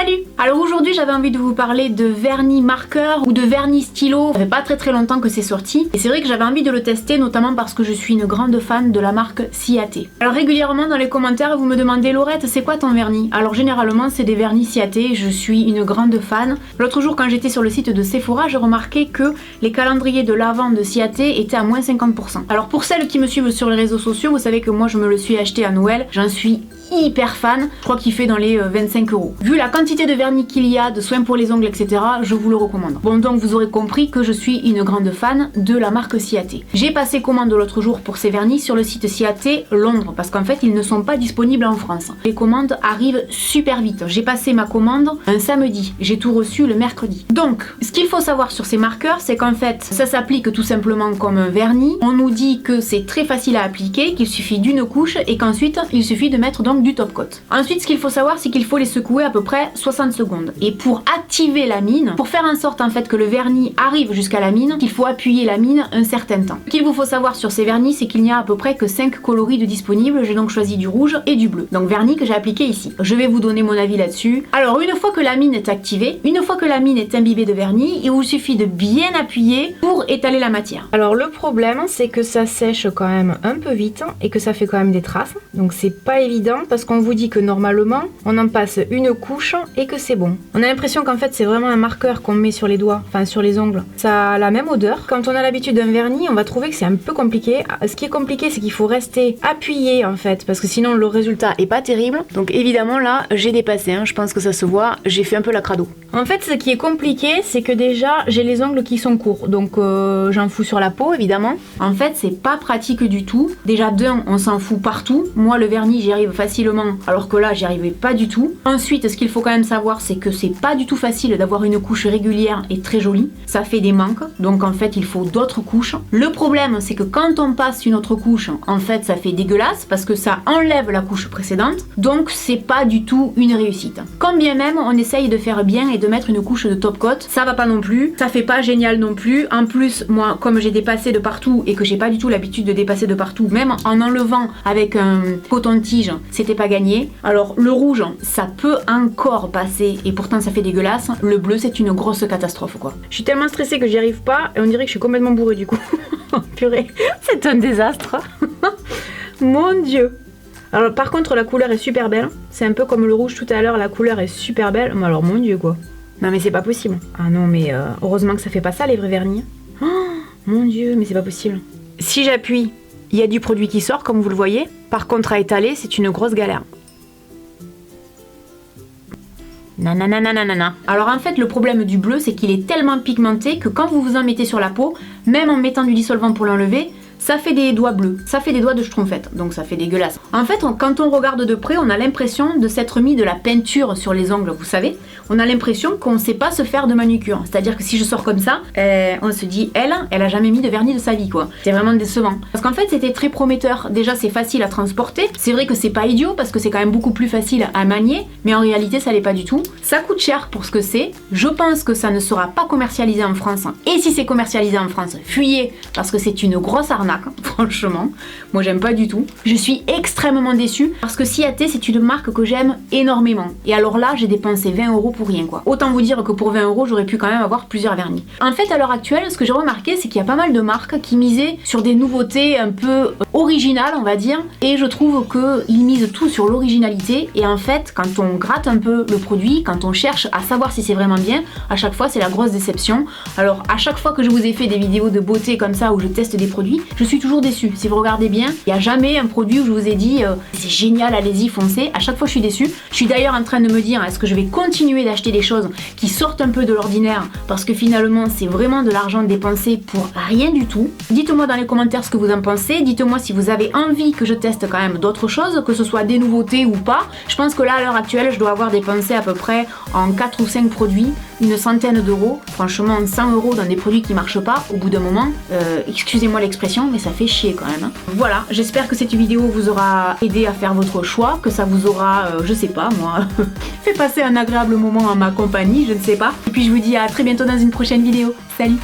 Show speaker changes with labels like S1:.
S1: Salut! Alors aujourd'hui j'avais envie de vous parler de vernis marqueur ou de vernis stylo. Ça fait pas très longtemps que c'est sorti et c'est vrai que j'avais envie de le tester, notamment parce que je suis une grande fan de la marque Ciaté. Alors régulièrement dans les commentaires vous me demandez Laurette, c'est quoi ton vernis? Alors généralement c'est des vernis Ciaté, je suis une grande fan. L'autre jour quand j'étais sur le site de Sephora, j'ai remarqué que les calendriers de l'Avent de Ciaté étaient à moins 50%. Alors pour celles qui me suivent sur les réseaux sociaux, vous savez que moi je me le suis acheté à Noël, j'en suis hyper fan, je crois qu'il fait dans les 25 €. Vu la quantité de vernis qu'il y a, de soins pour les ongles, etc., je vous le recommande. Bon, donc vous aurez compris que je suis une grande fan de la marque Ciaté. J'ai passé commande l'autre jour pour ces vernis sur le site Ciaté Londres, parce qu'en fait ils ne sont pas disponibles en France. Les commandes arrivent super vite. J'ai passé ma commande un samedi, j'ai tout reçu le mercredi. Donc, ce qu'il faut savoir sur ces marqueurs, c'est qu'en fait, ça s'applique tout simplement comme un vernis. On nous dit que c'est très facile à appliquer, qu'il suffit d'une couche et qu'ensuite il suffit de mettre donc du top coat. Ensuite, ce qu'il faut savoir, c'est qu'il faut les secouer à peu près 60 secondes. Et pour activer la mine, pour faire en sorte en fait que le vernis arrive jusqu'à la mine, il faut appuyer la mine un certain temps. Ce qu'il vous faut savoir sur ces vernis, c'est qu'il n'y a à peu près que 5 coloris de disponibles. J'ai donc choisi du rouge et du bleu. Donc vernis que j'ai appliqué ici. Je vais vous donner mon avis là-dessus. Alors une fois que la mine est activée, une fois que la mine est imbibée de vernis, il vous suffit de bien appuyer pour étaler la matière.
S2: Alors le problème, c'est que ça sèche quand même un peu vite et que ça fait quand même des traces. Donc c'est pas évident parce qu'on vous dit que normalement on en passe une couche et que c'est bon. On a l'impression qu'en fait c'est vraiment un marqueur qu'on met sur les doigts, enfin sur les ongles. Ça a la même odeur. Quand on a l'habitude d'un vernis, on va trouver que c'est un peu compliqué. Ce qui est compliqué, c'est qu'il faut rester appuyé en fait, parce que sinon le résultat est pas terrible. Donc évidemment là j'ai dépassé, je pense que ça se voit, j'ai fait un peu la crado. En fait ce qui est compliqué, c'est que déjà j'ai les ongles qui sont courts, donc j'en fous sur la peau évidemment. En fait c'est pas pratique du tout. Déjà d'un, on s'en fout partout. Moi le vernis j'y arrive facilement, alors que là j'y arrivais pas du tout. Ensuite ce qu'il faut quand même savoir, c'est que c'est pas du tout facile d'avoir une couche régulière et très jolie. Ça fait des manques, donc en fait il faut d'autres couches. Le problème c'est que quand on passe une autre couche, en fait ça fait dégueulasse parce que ça enlève la couche précédente, donc c'est pas du tout une réussite. Quand bien même on essaye de faire bien et de mettre une couche de top coat, ça va pas non plus, ça fait pas génial non plus. En plus moi comme j'ai dépassé de partout et que j'ai pas du tout l'habitude de dépasser de partout, même en enlevant avec un coton-tige, c'était pas gagné. Alors le rouge ça peut encore passer et pourtant ça fait dégueulasse. Le bleu c'est une grosse catastrophe quoi. Je suis tellement stressée que j'y arrive pas et on dirait que je suis complètement bourrée du coup. Purée, c'est un désastre. Mon dieu. Alors par contre la couleur est super belle. C'est un peu comme le rouge tout à l'heure, la couleur est super belle. Mais alors mon dieu quoi. Non mais c'est pas possible. Ah non mais heureusement que ça fait pas ça les vrais vernis. Oh, mon dieu, mais c'est pas possible. Si j'appuie, il y a du produit qui sort comme vous le voyez. Par contre à étaler c'est une grosse galère. Nanana. Alors en fait le problème du bleu c'est qu'il est tellement pigmenté que quand vous vous en mettez sur la peau, même en mettant du dissolvant pour l'enlever, ça fait des doigts bleus, ça fait des doigts de schtroumpfette, donc ça fait dégueulasse. En fait, quand on regarde de près, on a l'impression de s'être mis de la peinture sur les ongles, vous savez. On a l'impression qu'on ne sait pas se faire de manucure. C'est-à-dire que si je sors comme ça, on se dit, elle a jamais mis de vernis de sa vie, quoi. C'est vraiment décevant. Parce qu'en fait, c'était très prometteur. Déjà, c'est facile à transporter. C'est vrai que c'est pas idiot, parce que c'est quand même beaucoup plus facile à manier, mais en réalité, ça l'est pas du tout. Ça coûte cher pour ce que c'est. Je pense que ça ne sera pas commercialisé en France. Et si c'est commercialisé en France, fuyez, parce que c'est une grosse arnaque. Franchement, moi j'aime pas du tout. Je suis extrêmement déçue parce que Ciaté c'est une marque que j'aime énormément. Et alors là j'ai dépensé 20 € pour rien quoi. Autant vous dire que pour 20 € j'aurais pu quand même avoir plusieurs vernis. En fait à l'heure actuelle ce que j'ai remarqué c'est qu'il y a pas mal de marques qui misaient sur des nouveautés un peu originales on va dire. Et je trouve qu'ils misent tout sur l'originalité. Et en fait quand on gratte un peu le produit, quand on cherche à savoir si c'est vraiment bien, à chaque fois c'est la grosse déception. Alors à chaque fois que je vous ai fait des vidéos de beauté comme ça où je teste des produits, je suis toujours déçue. Si vous regardez bien, il n'y a jamais un produit où je vous ai dit c'est génial, allez-y, foncez. À chaque fois je suis déçue. Je suis d'ailleurs en train de me dire est-ce que je vais continuer d'acheter des choses qui sortent un peu de l'ordinaire parce que finalement c'est vraiment de l'argent dépensé pour rien du tout. Dites-moi dans les commentaires ce que vous en pensez. Dites-moi si vous avez envie que je teste quand même d'autres choses, que ce soit des nouveautés ou pas. Je pense que là à l'heure actuelle je dois avoir dépensé à peu près en 4 ou 5 produits une centaine d'euros. Franchement 100 € dans des produits qui marchent pas au bout d'un moment. Excusez-moi l'expression mais ça fait chier quand même. Voilà, j'espère que cette vidéo vous aura aidé à faire votre choix, que ça vous aura, je sais pas moi, fait passer un agréable moment en ma compagnie, je ne sais pas. Et puis je vous dis à très bientôt dans une prochaine vidéo. Salut!